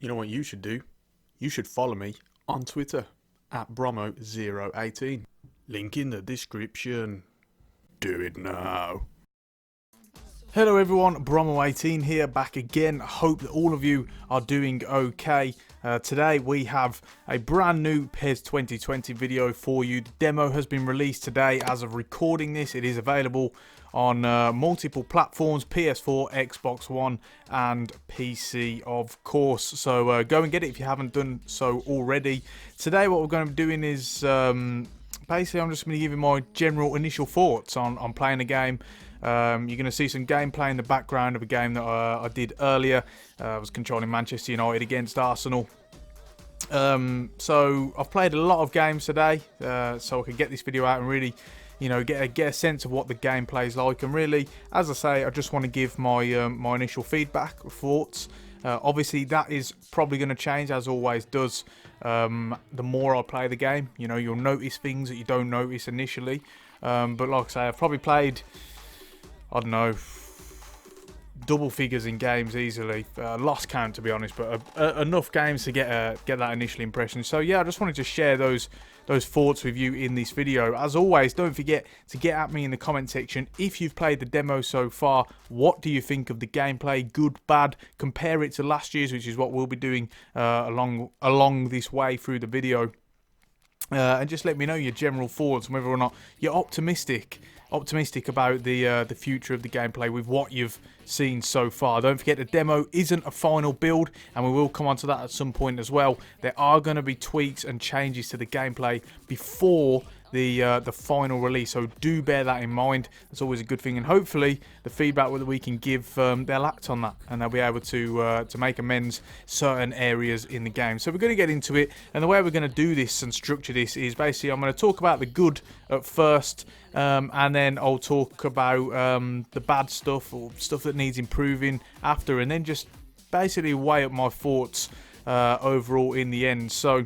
You know what you should do? You should follow me on Twitter at Bromo018. Link in the description. Do it now. Hello everyone, Bromo18 here, back again. Hope that all of you are doing okay. Today we have a brand new PES 2020 video for you. The demo has been released today as of recording this. It is available on multiple platforms, PS4, Xbox One and PC of course. So go and get it if you haven't done so already. Today what we're going to be doing is basically I'm just going to give you my general initial thoughts on playing the game. You're going to see some gameplay in the background of a game that I did earlier. I was controlling Manchester United against Arsenal. So I've played a lot of games today, so I could get this video out and really, get a sense of what the gameplay is like. And really, as I say, I just want to give my my initial feedback, thoughts. Obviously, that is probably going to change, as always does. The more I play the game, you'll notice things that you don't notice initially. But like I say, I've probably played, I don't know, double figures in games easily. Lost count, to be honest, but enough games to get that initial impression. So yeah, I just wanted to share those thoughts with you in this video. As always, don't forget to get at me in the comment section if you've played the demo so far. What do you think of the gameplay? Good, bad? Compare it to last year's, which is what we'll be doing along this way through the video. And just let me know your general thoughts and whether or not you're optimistic about the future of the gameplay with what you've seen so far. Don't forget the demo isn't a final build, and we will come on to that at some point as well. There are going to be tweaks and changes to the gameplay before the final release, so do bear that in mind. That's always a good thing, and hopefully the feedback that we can give, they'll act on that and they'll be able to make amends certain areas in the game. So we're going to get into it, and the way we're going to do this and structure this is basically I'm going to talk about the good at first, and then I'll talk about the bad stuff or stuff that needs improving after, and then just basically weigh up my thoughts overall in the end. So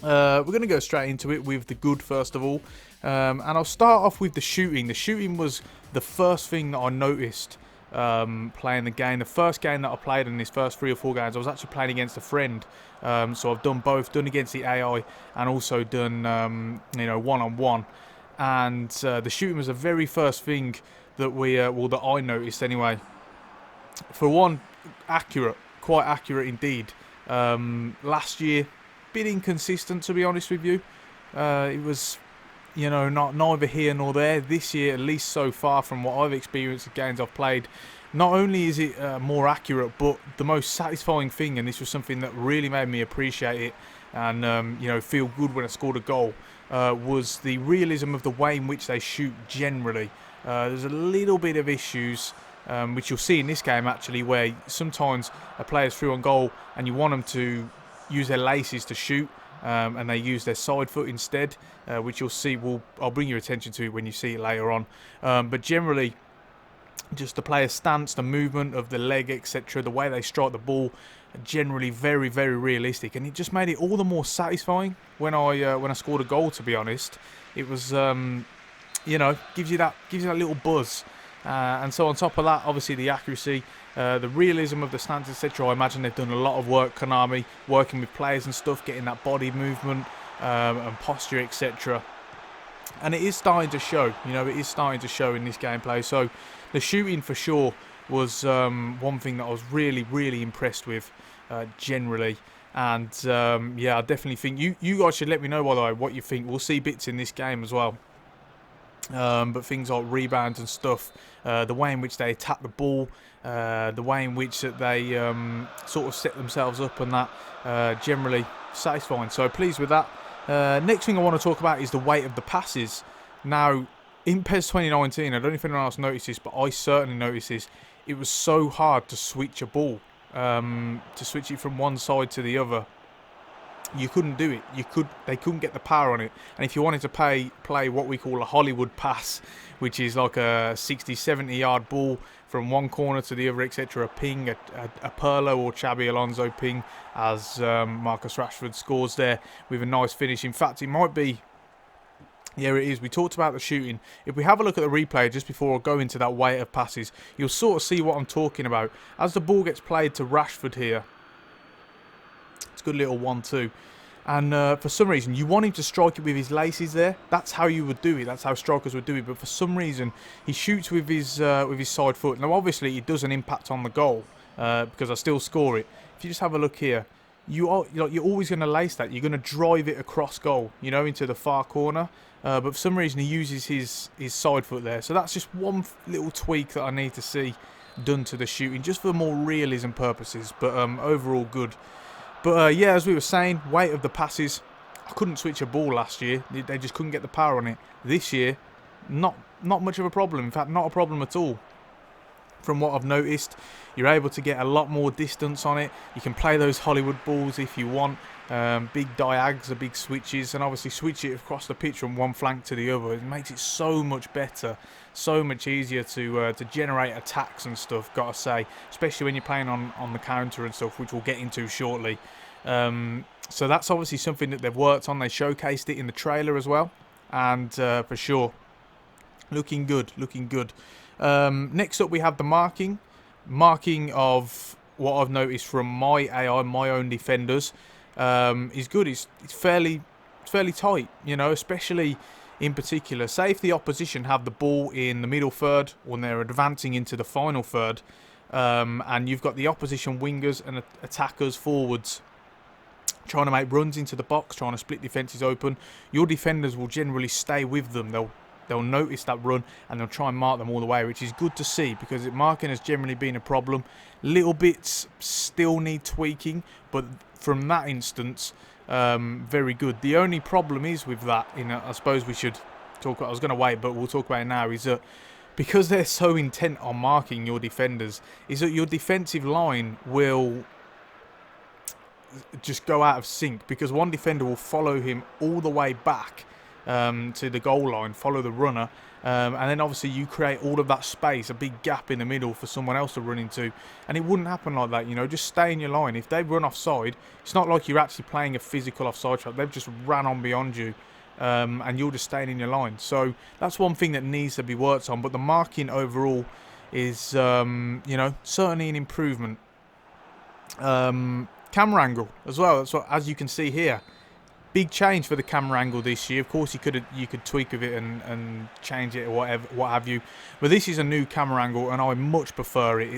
we're going to go straight into it with the good first of all, and I'll start off with the shooting. The shooting was the first thing that I noticed playing the game. The first game that I played in these first 3 or 4 games, I was actually playing against a friend. So I've done both, done against the AI and also done one-on-one. And the shooting was the very first thing that that I noticed anyway. For one, accurate, quite accurate indeed. Last year, bit inconsistent, to be honest with you. It was, neither here nor there. This year, at least so far from what I've experienced, the games I've played, not only is it more accurate, but the most satisfying thing, and this was something that really made me appreciate it and feel good when I scored a goal, was the realism of the way in which they shoot generally. There's a little bit of issues, which you'll see in this game actually, where sometimes a player's through on goal and you want them to use their laces to shoot, and they use their side foot instead, which you'll see. I'll bring your attention to it when you see it later on. But generally, just the player's stance, the movement of the leg, etc., the way they strike the ball, generally very, very realistic, and it just made it all the more satisfying when I scored a goal. To be honest, it was gives you that little buzz. And so on top of that, obviously the accuracy, the realism of the stance, etc. I imagine they've done a lot of work, Konami, working with players and stuff, getting that body movement and posture, etc. And it is starting to show. It is starting to show in this gameplay. So the shooting for sure was one thing that I was really, really impressed with generally. And yeah, I definitely think you guys should let me know, by the way, what you think. We'll see bits in this game as well. But things like rebounds and stuff, the way in which they attack the ball, the way in which that they sort of set themselves up, and that generally satisfying. So pleased with that. Next thing I want to talk about is the weight of the passes. Now, in PES 2019, I don't know if anyone else noticed this, but I certainly noticed this. It was so hard to switch a ball, to switch it from one side to the other. You couldn't do it. They couldn't get the power on it. And if you wanted to play what we call a Hollywood pass, which is like a 60, 70 yard ball from one corner to the other, etc., a ping, a Pirlo or Xabi Alonso ping, as Marcus Rashford scores there with a nice finish. In fact, it might be, yeah, it is. We talked about the shooting. If we have a look at the replay just before I go into that weight of passes, you'll sort of see what I'm talking about. As the ball gets played to Rashford here, good little 1-2. And for some reason, you want him to strike it with his laces there. That's how you would do it. That's how strikers would do it. But for some reason, he shoots with his side foot. Now, obviously, it does an impact on the goal because I still score it. If you just have a look here, you're always going to lace that. You're going to drive it across goal, you know, into the far corner. But for some reason, he uses his side foot there. So that's just one little tweak that I need to see done to the shooting, just for more realism purposes. But overall, good. But yeah, as we were saying, weight of the passes. I couldn't switch a ball last year. They just couldn't get the power on it. This year, not much of a problem. In fact, not a problem at all. From what I've noticed, you're able to get a lot more distance on it. You can play those Hollywood balls if you want. Big diags or big switches, and obviously switch it across the pitch from one flank to the other. It makes it so much better, so much easier to generate attacks and stuff, gotta say, especially when you're playing on the counter and stuff, which we'll get into shortly. So that's obviously something that they've worked on. They showcased it in the trailer as well, and for sure, looking good, looking good. Next up, we have the marking of what I've noticed from my AI, my own defenders. Is good. It's fairly tight, you know, especially in particular. Say if the opposition have the ball in the middle third when they're advancing into the final third, and you've got the opposition wingers and attackers forwards trying to make runs into the box, trying to split defences open, your defenders will generally stay with them. They'll notice that run and they'll try and mark them all the way, which is good to see because marking has generally been a problem. Little bits still need tweaking, but from that instance, very good. The only problem is with that, I suppose we should talk about, I was going to wait, but we'll talk about it now, is that because they're so intent on marking your defenders, is that your defensive line will just go out of sync because one defender will follow him all the way back to the goal line, follow the runner, and then obviously you create all of that space, a big gap in the middle for someone else to run into, and it wouldn't happen like that, you know. Just stay in your line. If they run offside, it's not like you're actually playing a physical offside trap. They've just ran on beyond you, and you're just staying in your line. So that's one thing that needs to be worked on, but the marking overall is you know, certainly an improvement. Camera angle as well, that's what, as you can see here, big change for the camera angle this year. Of course, you could tweak with it and change it or whatever, what have you. But this is a new camera angle, and I much prefer it.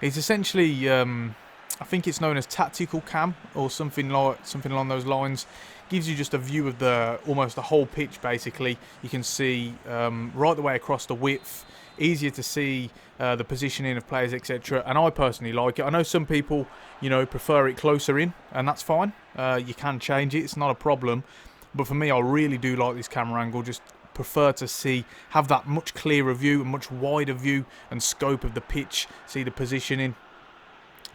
It's essentially, I think it's known as tactical cam or something along those lines. Gives you just a view of almost the whole pitch. Basically, you can see right the way across the width. Easier to see the positioning of players, etc. And I personally like it. I know some people, you know, prefer it closer in, and that's fine. You can change it; it's not a problem. But for me, I really do like this camera angle. Just prefer to have that much clearer view, a much wider view and scope of the pitch. See the positioning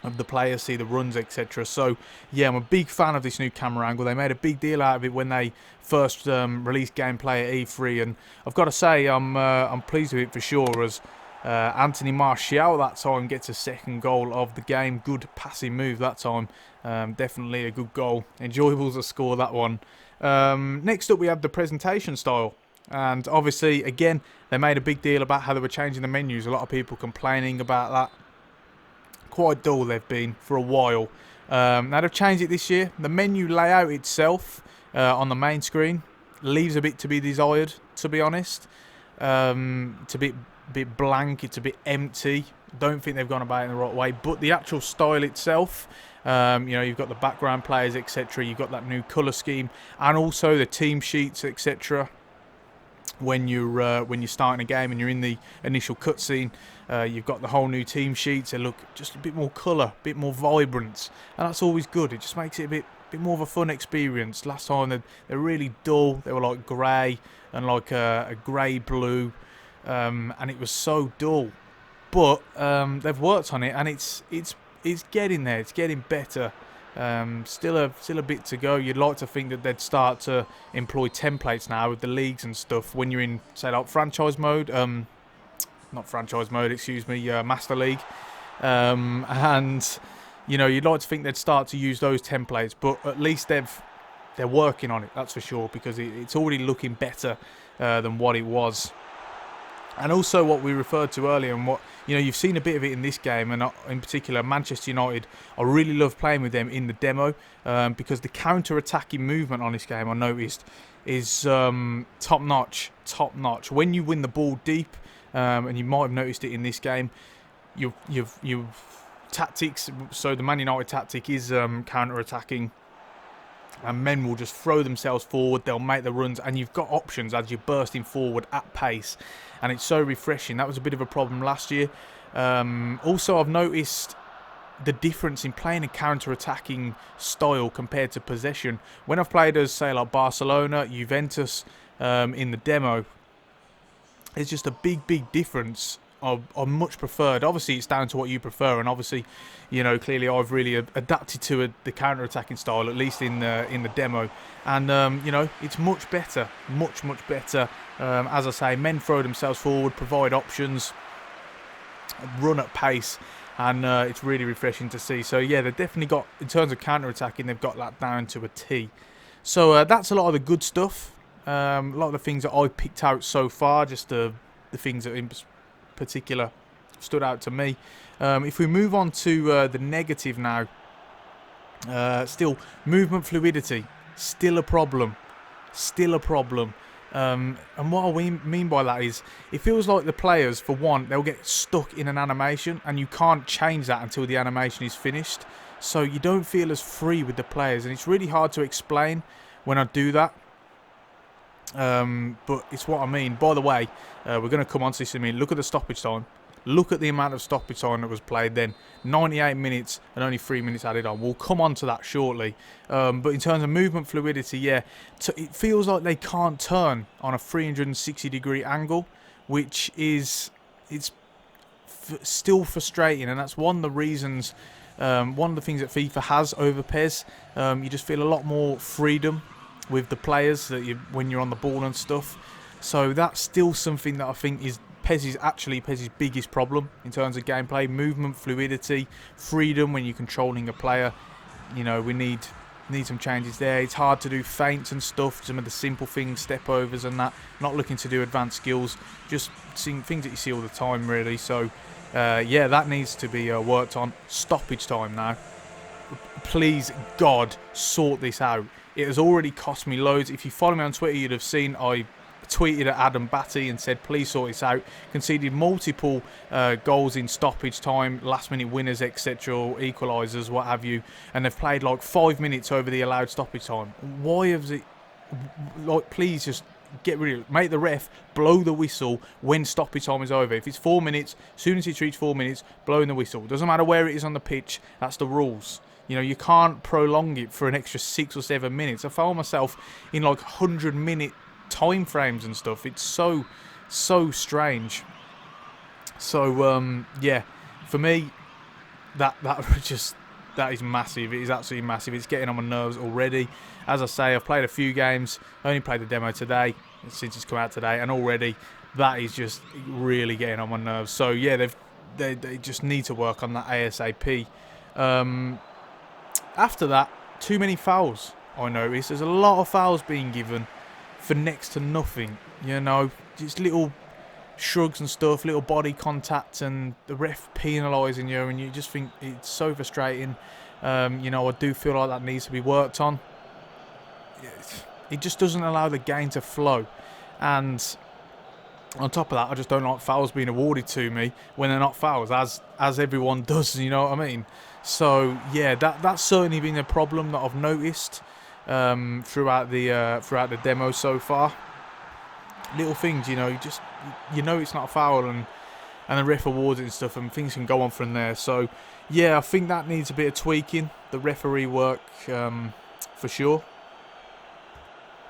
of the players, see the runs, etc. So yeah, I'm a big fan of this new camera angle. They made a big deal out of it when they first released gameplay at E3, and I've got to say I'm pleased with it for sure, as Anthony Martial that time gets a second goal of the game. Good passing move that time. Definitely a good goal. Enjoyable to score that one. Next up, we have the presentation style, and obviously again they made a big deal about how they were changing the menus. A lot of people complaining about that. Quite dull they've been for a while. Now they've changed it this year. The menu layout itself on the main screen leaves a bit to be desired, to be honest. It's a bit blank, it's a bit empty. Don't think they've gone about it in the right way. But the actual style itself, you know, you've got the background players, etc. You've got that new colour scheme, and also the team sheets, etc. When you're starting a game and you're in the initial cutscene, you've got the whole new team sheets. They look just a bit more colour, a bit more vibrant, and that's always good. It just makes it a bit more of a fun experience. Last time they're really dull. They were like grey and like a grey blue, and it was so dull. But they've worked on it, and it's getting there. It's getting better. Still a bit to go. You'd like to think that they'd start to employ templates now with the leagues and stuff when you're in, say, like franchise mode. Not franchise mode, excuse me, Master League. And you know, you'd like to think they'd start to use those templates, but at least they're working on it. That's for sure, because it's already looking better than what it was. And also what we referred to earlier, and what, you know, you've seen a bit of it in this game, and in particular Manchester United, I really love playing with them in the demo, because the counter-attacking movement on this game, I noticed, is top-notch. When you win the ball deep, and you might have noticed it in this game, you've tactics, so the Man United tactic is counter-attacking, and men will just throw themselves forward, they'll make the runs, and you've got options as you're bursting forward at pace, and it's so refreshing. That was a bit of a problem last year. Also, I've noticed the difference in playing a counter-attacking style compared to possession. When I've played as, say, like Barcelona, Juventus in the demo, it's just a big difference. I much preferred. Obviously, it's down to what you prefer, and obviously, you know, clearly I've really adapted to the counter-attacking style, at least in the demo, and you know, it's much better, much better. As I say, men throw themselves forward, provide options, run at pace, and it's really refreshing to see. So yeah, they've definitely got, in terms of counter-attacking, they've got that down to a T. So that's a lot of the good stuff. A lot of the things that I picked out so far, just the things that in particular stood out to me. If we move on to the negative now, still movement fluidity, still a problem. And what I mean by that is, it feels like the players, for one, they'll get stuck in an animation, and you can't change that until the animation is finished. So you don't feel as free with the players, and it's really hard to explain when I do that. But it's what I mean. By the way, we're going to come on to this in a minute. Look at the stoppage time. Look at the amount of stoppage time that was played then. 98 minutes and only 3 minutes added on. We'll come on to that shortly. But in terms of movement fluidity, yeah, it feels like they can't turn on a 360-degree angle, which is still frustrating. And that's one of the reasons, one of the things that FIFA has over PES. You just feel a lot more freedom with the players that when you're on the ball and stuff. So that's still something that I think is PES's biggest problem in terms of gameplay. Movement, fluidity, freedom when you're controlling a player. You know, we need some changes there. It's hard to do feints and stuff, some of the simple things, step overs and that. Not looking to do advanced skills, just seeing things that you see all the time really. So yeah, that needs to be worked on. Stoppage time now. Please, God, sort this out. It has already cost me loads. If you follow me on Twitter, you'd have seen I tweeted at Adam Batty and said, please sort this out. Conceded multiple goals in stoppage time, last-minute winners, etc., equalisers, what have you, and they've played like 5 minutes over the allowed stoppage time. Why has it... Like, please just get rid of it. Make the ref blow the whistle when stoppage time is over. If it's 4 minutes, as soon as it's reached 4 minutes, blowing the whistle. Doesn't matter where it is on the pitch, that's the rules. You know, you can't prolong it for an extra 6 or 7 minutes. I found myself in like 100-minute time frames and stuff. It's so strange. So yeah, for me, that is massive. It is absolutely massive. It's getting on my nerves already. As I say, I've played a few games. I only played the demo today, since it's come out today, and already that is just really getting on my nerves. So yeah, they just need to work on that ASAP. After that, too many fouls, I noticed. There's a lot of fouls being given for next to nothing. You know, just little shrugs and stuff, little body contact, and the ref penalising you, and you just think it's so frustrating. You know, I do feel like that needs to be worked on. It just doesn't allow the game to flow. And on top of that, I just don't like fouls being awarded to me when they're not fouls, as everyone does, you know what I mean? So yeah, that's certainly been a problem that I've noticed throughout the demo so far. Little things, you know, you know it's not a foul, and the ref awards it and stuff, and things can go on from there. So yeah, I think that needs a bit of tweaking, the referee work, for sure.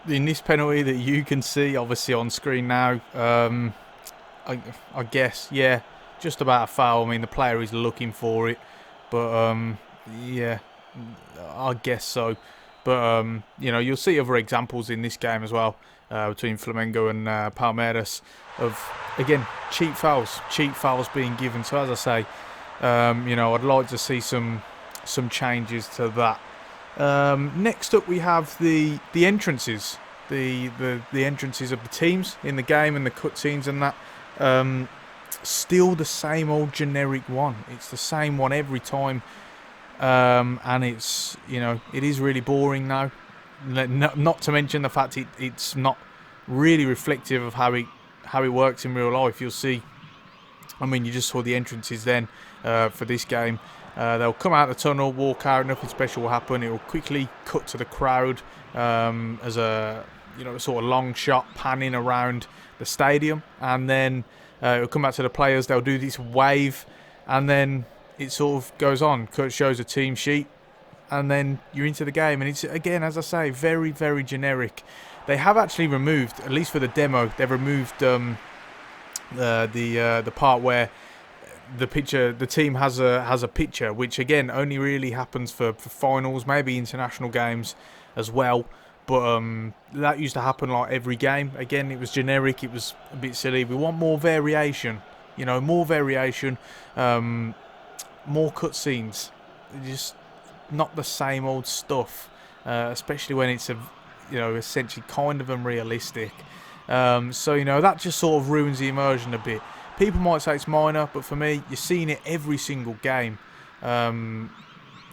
In this penalty that you can see obviously on screen now, I guess, yeah, just about a foul. I mean, the player is looking for it, but yeah, I guess so. But you know, you'll see other examples in this game as well, between Flamengo and Palmeiras, of, again, cheap fouls being given. So as I say, you know, I'd like to see some changes to that. Next up, we have the entrances, the entrances of the teams in the game, and the cutscenes and that. Still the same old generic one. It's the same one every time, and it's, you know, it is really boring now. Not to mention the fact it's not really reflective of how it works in real life. You'll see. I mean, you just saw the entrances then for this game. They'll come out the tunnel, walk out, nothing special will happen. It will quickly cut to the crowd as a, you know, sort of long shot panning around the stadium, and then it'll come back to the players. They'll do this wave, and then it sort of goes on. Shows a team sheet, and then you're into the game. And it's, again, as I say, very, very generic. They have actually removed, at least for the demo, they've removed the part where the team has a picture, which again only really happens for finals, maybe international games as well. But that used to happen like every game. Again, it was generic. It was a bit silly. We want more variation, you know, more variation, more cutscenes. Just not the same old stuff, especially when it's essentially kind of unrealistic. So, you know, that just sort of ruins the immersion a bit. People might say it's minor, but for me, you're seeing it every single game.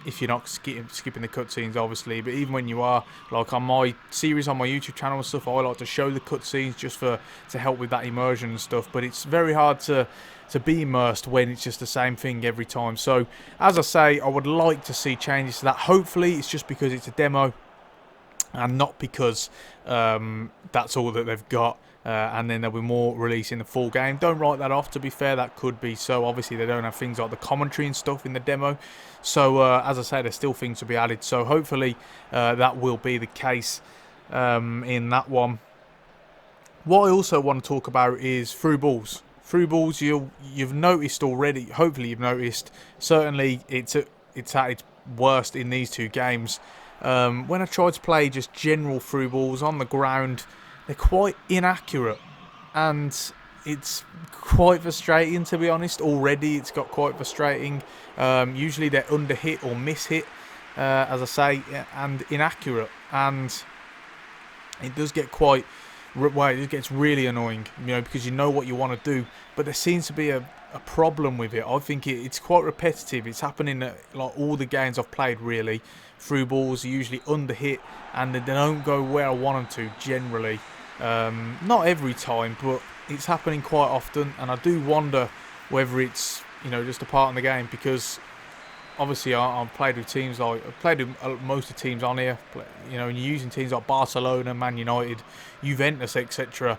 If you're not skipping the cutscenes, obviously, but even when you are, like on my series on my YouTube channel and stuff, I like to show the cutscenes just to help with that immersion and stuff. But it's very hard to be immersed when it's just the same thing every time. So, as I say, I would like to see changes to that. Hopefully, it's just because it's a demo and not because that's all that they've got. And then there'll be more release in the full game. Don't write that off, to be fair, that could be so. Obviously, they don't have things like the commentary and stuff in the demo. So, as I say, there's still things to be added. So, hopefully, that will be the case in that one. What I also want to talk about is through balls. Through balls, you've noticed already, hopefully you've noticed, certainly it's at its worst in these two games. When I tried to play just general through balls on the ground, they're quite inaccurate, and it's quite frustrating, to be honest. Already it's got quite frustrating. Usually they're under hit or miss hit, as I say, and inaccurate, and it does get quite, well, it gets really annoying, you know, because you know what you want to do, but there seems to be a problem with it. I think it's quite repetitive. It's happening at like all the games I've played, really. Through balls are usually under hit, and they don't go where I want them to generally. Not every time, but it's happening quite often, and I do wonder whether it's, you know, just a part in the game, because obviously I've played with teams like, I've played with most of the teams on here, you know, and you're using teams like Barcelona, Man United, Juventus, etc.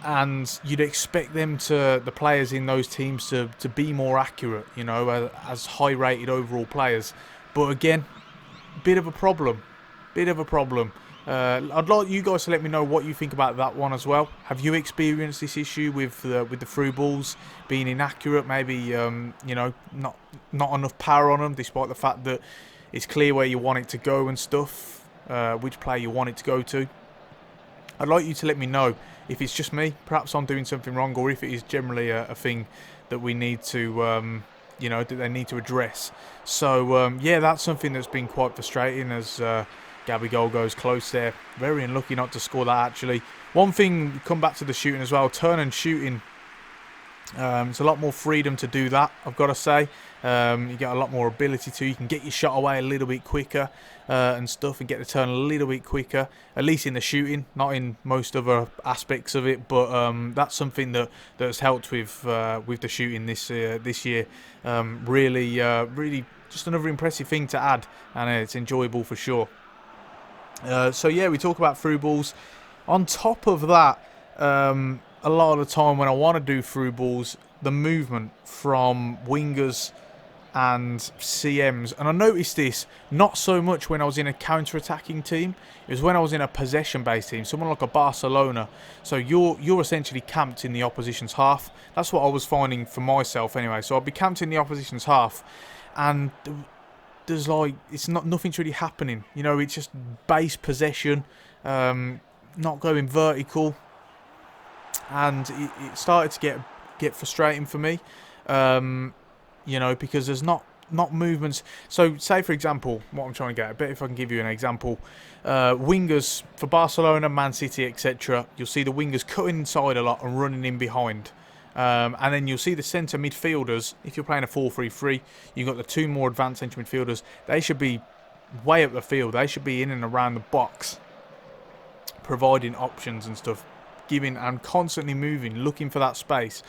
And you'd expect them the players in those teams to be more accurate, you know, as high rated overall players. But again, bit of a problem. I'd like you guys to let me know what you think about that one as well. Have you experienced this issue with the through balls being inaccurate? Maybe you know, not enough power on them, despite the fact that it's clear where you want it to go and stuff, which player you want it to go to. I'd like you to let me know if it's just me, perhaps I'm doing something wrong, or if it is generally a thing that we need to, you know, that they need to address. So yeah, that's something that's been quite frustrating, as Gabigol goes close there. Very unlucky not to score that, actually. One thing, come back to the shooting as well, turn and shooting. It's a lot more freedom to do that, I've got to say. You get a lot more ability to. You can get your shot away a little bit quicker and stuff, and get the turn a little bit quicker. At least in the shooting, not in most other aspects of it. But that's something that has helped with the shooting this year. Really, just another impressive thing to add, and it's enjoyable for sure. So yeah, we talk about through balls. On top of that, a lot of the time when I want to do through balls, the movement from wingers and CMs, and I noticed this not so much when I was in a counter-attacking team. It was when I was in a possession-based team, someone like a Barcelona. So you're essentially camped in the opposition's half. That's what I was finding for myself anyway. So I'd be camped in the opposition's half, and there's like, nothing's really happening. You know, it's just base possession, not going vertical, and it started to get frustrating for me. You know, because there's not movements. So say, for example, what I'm trying to get at, I bet if I can give you an example, wingers for Barcelona, Man City, etc., you'll see the wingers cutting inside a lot and running in behind. And then you'll see the centre midfielders. If you're playing a 4-3-3, you've got the 2 more advanced centre midfielders. They should be way up the field. They should be in and around the box, providing options and stuff, giving and constantly moving, looking for that space.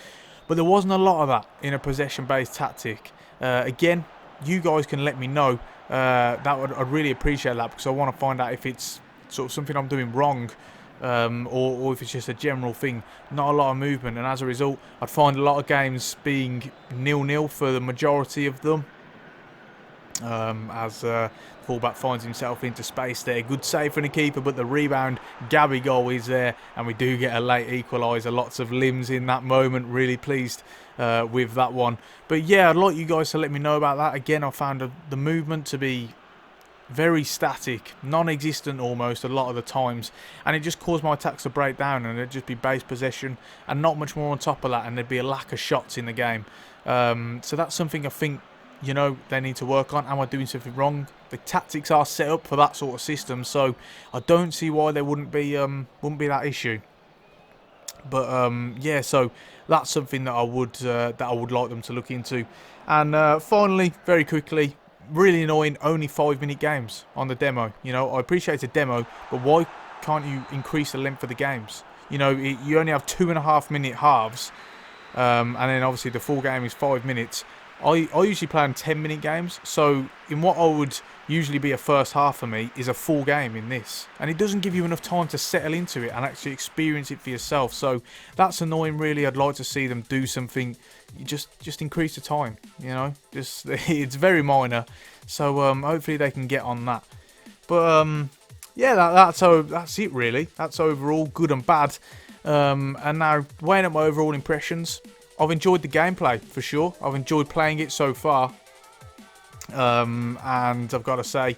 But there wasn't a lot of that in a possession-based tactic. Again, you guys can let me know. I'd really appreciate that, because I want to find out if it's sort of something I'm doing wrong, or if it's just a general thing. Not a lot of movement, and as a result, I'd find a lot of games being 0-0 for the majority of them. As fullback finds himself into space there. Good save from the keeper, but the rebound, Gabby goal is there, and we do get a late equaliser. Lots of limbs in that moment. Really pleased with that one. But yeah, I'd like you guys to let me know about that. Again, I found the movement to be very static, non-existent almost a lot of the times, and it just caused my attacks to break down, and it'd just be base possession and not much more on top of that, and there'd be a lack of shots in the game. So that's something I think, you know, they need to work on. Am I doing something wrong? The tactics are set up for that sort of system, so I don't see why there wouldn't be that issue. But yeah, so that's something that I would like them to look into. And finally, very quickly, really annoying, only 5-minute games on the demo. You know, I appreciate it's a demo, but why can't you increase the length of the games? You know, you only have 2.5-minute halves, and then obviously the full game is 5 minutes. I usually play on 10-minute games, so in what I would usually be a first half for me is a full game in this, and it doesn't give you enough time to settle into it and actually experience it for yourself. So that's annoying, really. I'd like to see them do something, just increase the time, you know, just it's very minor, so hopefully they can get on that. But yeah, that's it really. That's overall good and bad. And now weighing up my overall impressions, I've enjoyed the gameplay for sure. I've enjoyed playing it so far, and I've got to say,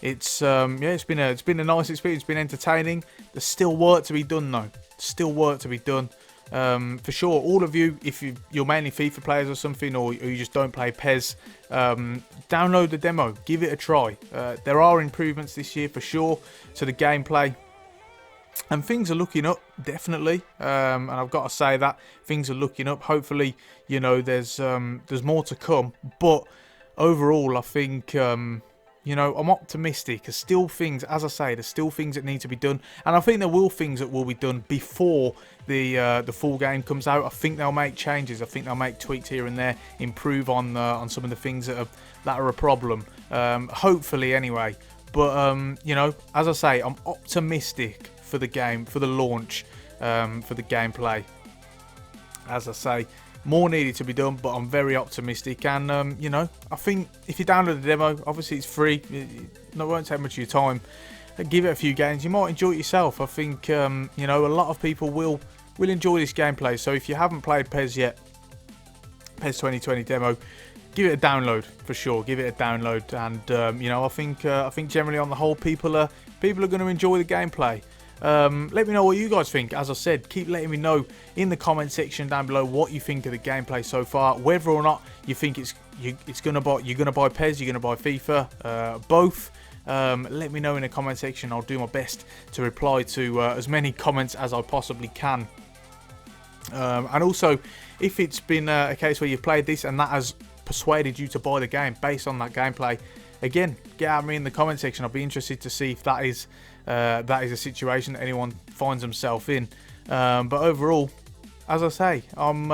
it's yeah, it's been a nice experience. It's been entertaining. There's still work to be done though. Still work to be done. For sure, all of you, if you're mainly FIFA players or something, or you just don't play PES, download the demo, give it a try. There are improvements this year for sure to the gameplay. And things are looking up, definitely, and I've got to say that things are looking up. Hopefully, you know, there's more to come. But overall, I think, you know, I'm optimistic. There's still things, as I say, there's still things that need to be done, and I think there will things that will be done before the full game comes out. I think they'll make changes. I think they'll make tweaks here and there, improve on some of the things that are a problem. Hopefully, anyway. But you know, as I say, I'm optimistic for the game, for the launch, for the gameplay. As I say, more needed to be done, but I'm very optimistic. And you know, I think if you download the demo, obviously it's free, it won't take much of your time. Give it a few games, you might enjoy it yourself. I think you know, a lot of people will enjoy this gameplay. So if you haven't played PES yet, PES 2020 demo, give it a download for sure. Give it a download, and you know, I think generally on the whole, people are going to enjoy the gameplay. Let me know what you guys think. As I said, keep letting me know in the comment section down below what you think of the gameplay so far, whether or not you think you're gonna buy PES, you're gonna buy FIFA, both. Let me know in the comment section. I'll do my best to reply to as many comments as I possibly can. And also, if it's been a case where you've played this and that has persuaded you to buy the game based on that gameplay, again, get at me in the comment section. I'll be interested to see if that is a situation that anyone finds themselves in. But overall, as I say, I'm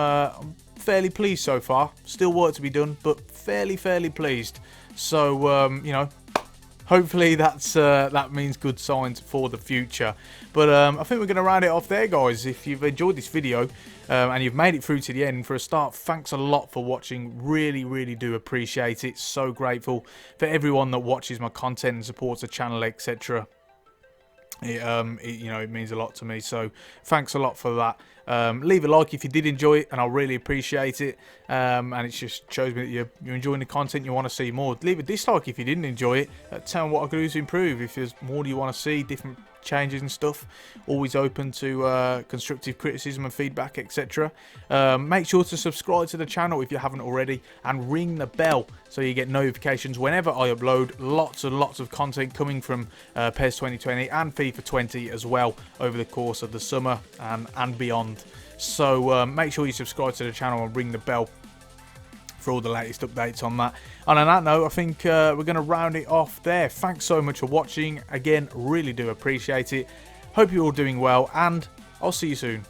fairly pleased so far. Still work to be done, but fairly pleased. So you know, hopefully that means good signs for the future. But I think we're going to round it off there, guys. If you've enjoyed this video and you've made it through to the end, for a start, thanks a lot for watching. Really do appreciate it. So grateful for everyone that watches my content and supports the channel, etc. You know, it means a lot to me, so thanks a lot for that. Leave a like if you did enjoy it, and I'll really appreciate it. And it just shows me that you're enjoying the content, you want to see more. Leave a dislike if you didn't enjoy it. Tell me what I could do to improve. If there's more you want to see, different changes and stuff, always open to constructive criticism and feedback, etc. Make sure to subscribe to the channel if you haven't already, and ring the bell so you get notifications whenever I upload. Lots and lots of content coming from PES 2020 and FIFA 20 as well over the course of the summer and beyond. So make sure you subscribe to the channel and ring the bell for all the latest updates on that. And on that note, I think we're going to round it off there. Thanks so much for watching. Again, really do appreciate it. Hope you're all doing well, and I'll see you soon.